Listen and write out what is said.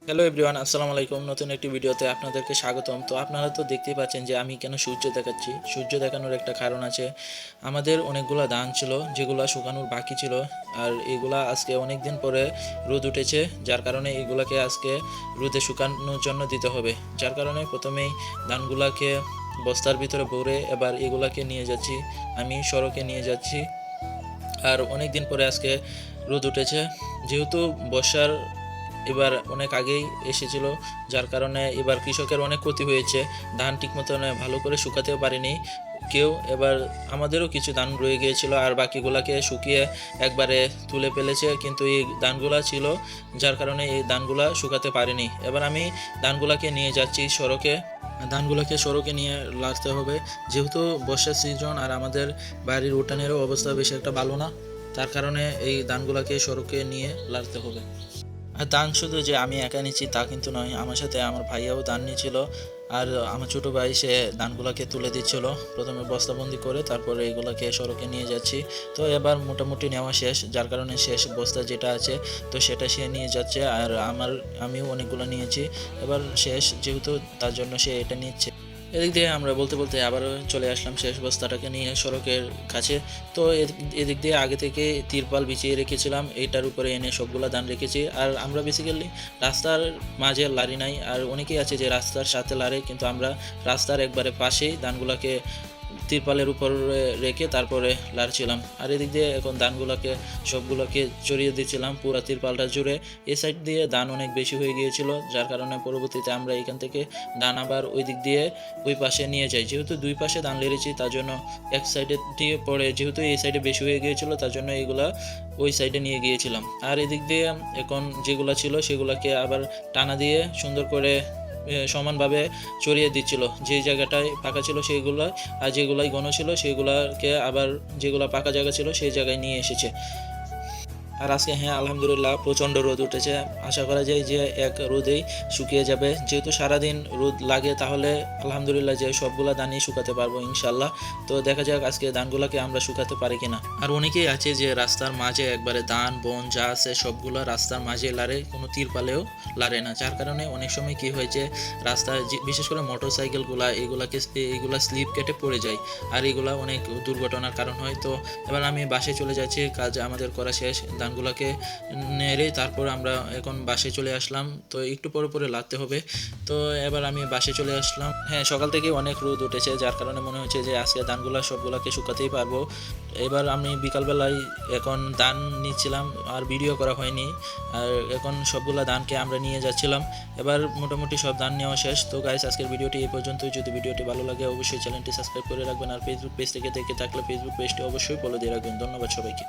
Hello everyone, আসসালামু আলাইকুম। নতুন একটি ভিডিওতে আপনাদেরকে স্বাগতম। তো আপনারা তো দেখতেই পাচ্ছেন যে আমি কেন সূর্য দেখাচ্ছি। সূর্য দেখানোর একটা কারণ আছে। আমাদের অনেকগুলা ধান ছিল যেগুলা শুকানোর বাকি ছিল, আর এগুলা আজকে অনেক দিন পরে রোদ উঠেছে, যার কারণে এগুলাকে আজকে রোদে শুকানোর জন্য দিতে হবে। যার কারণে প্রথমেই ধানগুলাকে বস্তার ভিতরে ভরে এবার এগুলাকে নিয়ে যাচ্ছি, আমি সড়কে নিয়ে যাচ্ছি। আর অনেক দিন পরে আজকে রোদ উঠেছে, যেহেতু বর্ষার এবার অনেক আগেই এসেছিল, যার কারণে এবার কৃষকের অনেক ক্ষতি হয়েছে। ধান ঠিক মতন ভালো করে শুকাতেও পারেনি কেউ। এবার আমাদেরও কিছু ধান রয়ে গিয়েছিল, আর বাকিগুলাকে শুকিয়ে একবারে তুলে ফেলেছে, কিন্তু এই ধানগুলা ছিল যার কারণে এই ধানগুলা শুকাতে পারেনি। এবার আমি ধানগুলাকে নিয়ে যাচ্ছি সড়কে। ধানগুলোকে সড়কে নিয়ে লাগতে হবে, যেহেতু বর্ষার সিজন আর আমাদের বাড়ির উঠানেরও অবস্থা বেশি একটা ভালো না, তার কারণে এই ধানগুলোকে সড়কে নিয়ে লাগতে হবে। আর ধান শুধু যে আমি একা নিচ্ছি তা কিন্তু নয়, আমার সাথে আমার ভাইয়াও ধান নিয়েছিল। আর আমার ছোটো ভাই সে ধানগুলোকে তুলে দিচ্ছিল প্রথমে বস্তাবন্দি করে, তারপরে এগুলোকে সড়কে নিয়ে যাচ্ছি। তো এবার মোটামুটি নেওয়া শেষ, যার কারণে শেষ বস্তা যেটা আছে তো সেটা সে নিয়ে যাচ্ছে, আর আমিও অনেকগুলো নিয়েছি। এবার শেষ যেহেতু, তার জন্য সে এটা নিচ্ছে। এদিক দিয়ে আমরা বলতে বলতে আবারও চলে আসলাম শেষ বস্তাটাকে নিয়ে সড়কের কাছে। তো এদিক দিয়ে আগে থেকে তিরপাল বিছিয়ে রেখেছিলাম, এইটার উপরে এনে সবগুলা ধান রেখেছি। আর আমরা বেসিক্যালি রাস্তার মাঝে লারি নাই, আর অনেকেই আছে যে রাস্তার সাথে লারে, কিন্তু আমরা রাস্তার একবারে পাশেই ধানগুলাকে তিরপালের উপর রেখে তারপরে লাড়ছিলাম। আর এদিক দিয়ে এখন ধানগুলোকে সবগুলোকে চড়িয়ে দিচ্ছিলাম পুরো তিরপালটা জুড়ে। এই সাইড দিয়ে ধান অনেক বেশি হয়ে গিয়েছিল, যার কারণে পরবর্তীতে আমরা এখান থেকে ধান আবার ওই দিক দিয়ে ওই পাশে নিয়ে যাই। যেহেতু দুই পাশে ধান লেড়েছি তার জন্য এক সাইডে দিয়ে পরে, যেহেতু এই সাইডে বেশি হয়ে গিয়েছিল তার জন্য এইগুলা ওই সাইডে নিয়ে গিয়েছিলাম। আর এদিক দিয়ে এখন যেগুলো ছিল সেগুলোকে আবার টানা দিয়ে সুন্দর করে সমানভাবে ছড়িয়ে দিচ্ছিল। যে জায়গাটায় ফাঁকা ছিল সেইগুলো, আর যেগুলাই ঘন ছিল সেইগুলোকে আবার যেগুলো পাকা জায়গা ছিল সেই জায়গায় নিয়ে এসেছে। আর আজকে হ্যাঁ আলহামদুলিল্লাহ প্রচণ্ড রোদ উঠেছে, আশা করা যায় যে এক রোদেই শুকিয়ে যাবে। যেহেতু সারাদিন রোদ লাগে তাহলে আলহামদুলিল্লাহ যে সবগুলা ধানই শুকাতে পারবো ইনশাল্লাহ। তো দেখা যাক আজকে ধানগুলোকে আমরা শুকাতে পারি কিনা। আর অনেকেই আছে যে রাস্তার মাঝে একবারে ধান বন যা আছে সবগুলো রাস্তার মাঝে লারে, কোনো তিরপালেও লারে না, যার কারণে অনেক সময় কি হয়েছে রাস্তায় বিশেষ করে মোটর সাইকেলগুলা এইগুলা স্লিপ কেটে পড়ে যায়, আর এগুলা অনেক দুর্ঘটনার কারণ হয়। তো এবার আমি বাসে চলে যাচ্ছি, কাজ আমাদের করা শেষ, ধানগুলোকে নেড়ে তারপর আমরা এখন বাসে চলে আসলাম। তো একটু পরে পরে লাগতে হবে। তো এবার আমি বাসে চলে আসলাম। হ্যাঁ, সকাল থেকে অনেক রোদ উঠেছে, যার কারণে মনে হচ্ছে যে আজকে ধানগুলো সবগুলোকে শুকাতেই পারবো। এবার আমি বিকালবেলায় এখন ধান নিচ্ছিলাম, আর ভিডিও করা হয়নি। আর এখন সবগুলা ধানকে আমরা নিয়ে যাচ্ছিলাম। এবার মোটামুটি সব ধান নেওয়া শেষ। তো গাইস, আজকের ভিডিওটি এই পর্যন্তই। যদি ভিডিওটি ভালো লাগে অবশ্যই চ্যানেলটি সাবস্ক্রাইব করে রাখবেন, আর ফেসবুক পেজ থেকে দেখে থাকলে ফেসবুক পেজটি অবশ্যই ফলো দিয়ে রাখবেন। ধন্যবাদ সবাইকে।